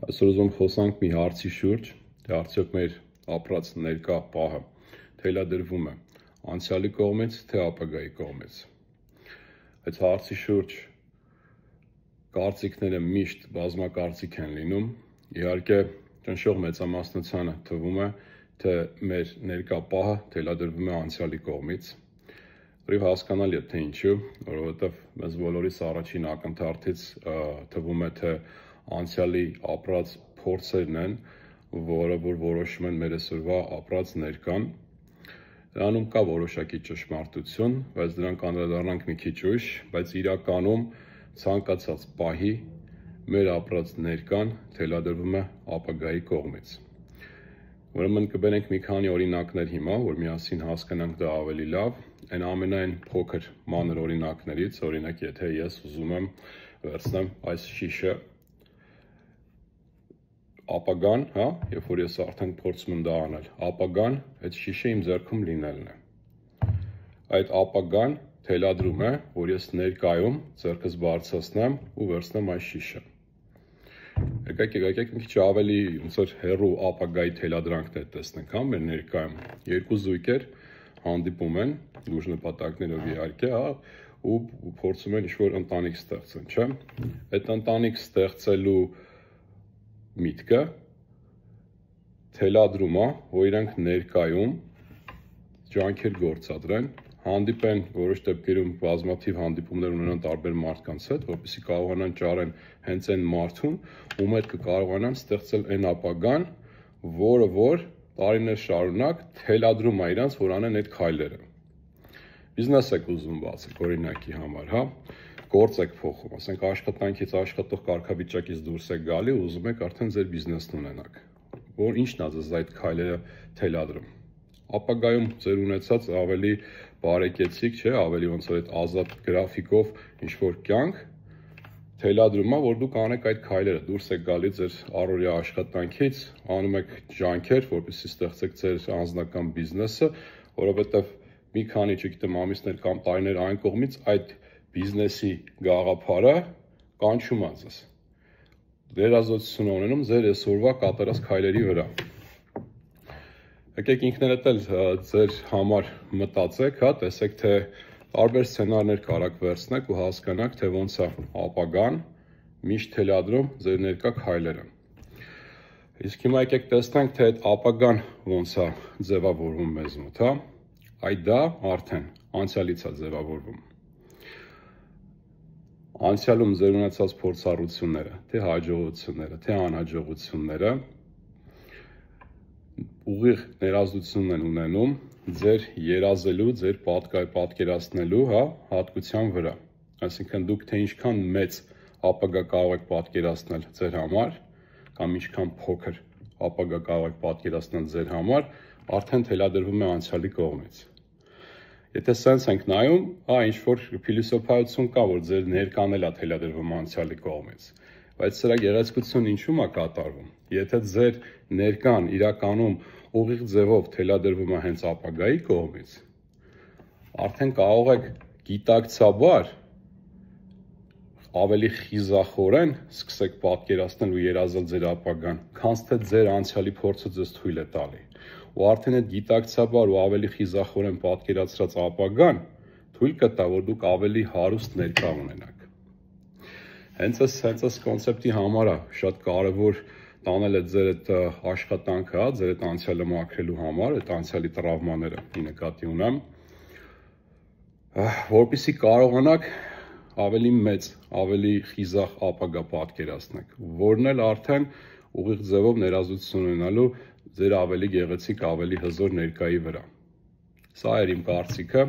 Այսօր ուզում խոսանք մի հարցի շուրջ, թե արդյոք մեր ապրած ներկա պահը թելադրվում է անցյալի կողմից, թե ապագայի կողմից։ Այդ հարցի շուրջ կարծիքները միշտ բազմակարծիք են լինում, իհարկե ճնշող մեծամասնությանը թվում է, թե մեր ներկա պահը թելադրվում է անցյալի կողմից։ Լրիվ հասկանալի է, թե ինչու, որովհետև մեզ բոլորիս առաջին ակնթարթից թվում է, թե անցյալի ապրած փորձերն են, որ որոշում են մեր այսօրվա ապրած ներկան։ Դրանում կա որոշակի ճշմարտություն, բայց դրան կանդրադառնանք մի քիչ ուշ, բայց իրականում ցանկացած պահի մեր ապրած ներկան թելադրվում է ապագայի կողմից։ Ուրեմն կբերենք մի քանի օրինակներ հիմա, որ միասին հասկանանք դա ավելի լավ, այն ամենայն փոքր մանր օրինակներից, օրինակ եթե ես ուզում եմ վերցնեմ այս շիշը, ապագան, երբ որ ես արդեն փորձում եմ դա անել, ապագան այդ շիշը իմ ձեռքում լինելն է։ Այդ ապագան թելադրում է, որ ես ներկայում ձեռքս բարձրացնեմ ու վերցնեմ այս շիշը։ Եկեք մի քիչ ավելի ոնց որ հեռու ապագայի թելադրանքներ տեսնենք, մեր ներկայում երկու զույգեր հանդիպում են լուրջ նպատակներով իհարկե, ու փորձում են ինչ-որ ընտանիք ստեղծեն, չէ՞։ Այդ ընտանիք ստեղծելու միտքը թելադրում է, որ իրանք ներկայում ջանքեր գործադրեն, հանդիպեն որոշ դեպքերում բազմաթիվ հանդիպումներ ունենան տարբեր մարդկանց հետ, որպեսզի կարողանան ճարեն հենց այն մարդուն, ում հետ կկարողանան ստեղծել այն ապագան, որը որ տարիներ շարունակ թելադրում է իրանց, որ անեն այդ քայլերը։ Բիզնես եք ուզում բացեք, օրինակի համար, գործ եք փոխում, ասենք աշխատանքից աշխատող կարգավիճակից դուրս եք գալի, ուզում եք արդեն ձեր բիզնեսն ունենաք, որ ինչն է ձեզ այդ քայլերը թելադրում։ Ապագայում ձեր ունեցած ավելի բարեկեցիկ, չէ, ավելի ոնց որ այդ ազատ գրաֆիկով ինչ-որ կյանք թելադրում է, որ դուք անեք այդ քայլերը, դուրս եք գալի ձեր առօրյա աշխատանքից, անում եք ջանքեր, որպեսզի ստեղծեք ձեր անձնական բիզնեսը, որովհետև մի քանի, չգիտեմ, ամիսներ կամ տարիներ այն կողմից այդ բիզնեսի գաղափարը կանչում է ձեզ։ Վերազոտություն ունենում ձեր այսօրվա կատարած քայլերի վրա։ Եկեք ինքներդ էլ ձեր համար մտածեք, տեսեք, թե տարբեր սցենարներ կարաք վերցնեք ու հասկանաք, թե ոնց է ապագան միշտ թելադրում ձեր ներկա քայլերը։ Իսկ հիմա եկեք տեսնենք, թե այդ ապագան ոնց է ձևավորվում մեզ մոտ, այդ դա արդեն անցյալից է ձևավորվում։ Անցյալում ձեր ունեցած փորձառությունները, թե հաջողությունները, թե անհաջողությունները ուղիղ ներազդեցություն են ունենում ձեր երազելու, ձեր պատկերացնելու հատկության վրա։ Այսինքն դուք թե ինչքան մեծ ապագա կարող եք պատկերացնել ձեր համար, կամ ինչքան փոքր ապագա կարող եք պատկերացնել ձեր համար, արդեն թելադրվում է անցյալի կողմից։ Եթե սենց ենք նայում, ինչ-որ փիլիսոփայություն կա, որ ձեր ներկան էլ է թելադրվում անցյալի կողմից, բայց սրա գեղեցկությունն ինչու՞մ է կատարվում։ Եթե ձեր ներկան իրականում ուղիղ ձևով թելադրվում է հենց ապագայի կողմից, արդեն կարող եք գիտակցաբար ավելի խիզախորեն սկսեք պատկերացնել ու երազել ձեր ապագան, քան թե ձեր անցյալի փորձը ձեզ թույլ է տալի։ Ու արդեն այդ գիտակցաբար ու ավելի խիզախորեն պատկերացրած ապագան թույլ կտա, որ դուք ավելի հարուստ ներկա ունենաք։ Հենց այս կոնցեպտի համար է շատ կարևոր տանել այդ ձեր այդ աշխատանքը, ձեր այդ անցյալը մաքրելու համար, այդ անցյալի տրավմաները նկատի ունեմ, որպեսզի կարողանաք ավելի մեծ, ավելի խիզախ ապագա պատկերացնեք, որն էլ արդեն ուղիղ ձևով ներազդեցություն ունենալու ձեր ավելի գեղեցիկ, ավելի հզոր ներկայի վրա։ Սա էր իմ կարծիքը։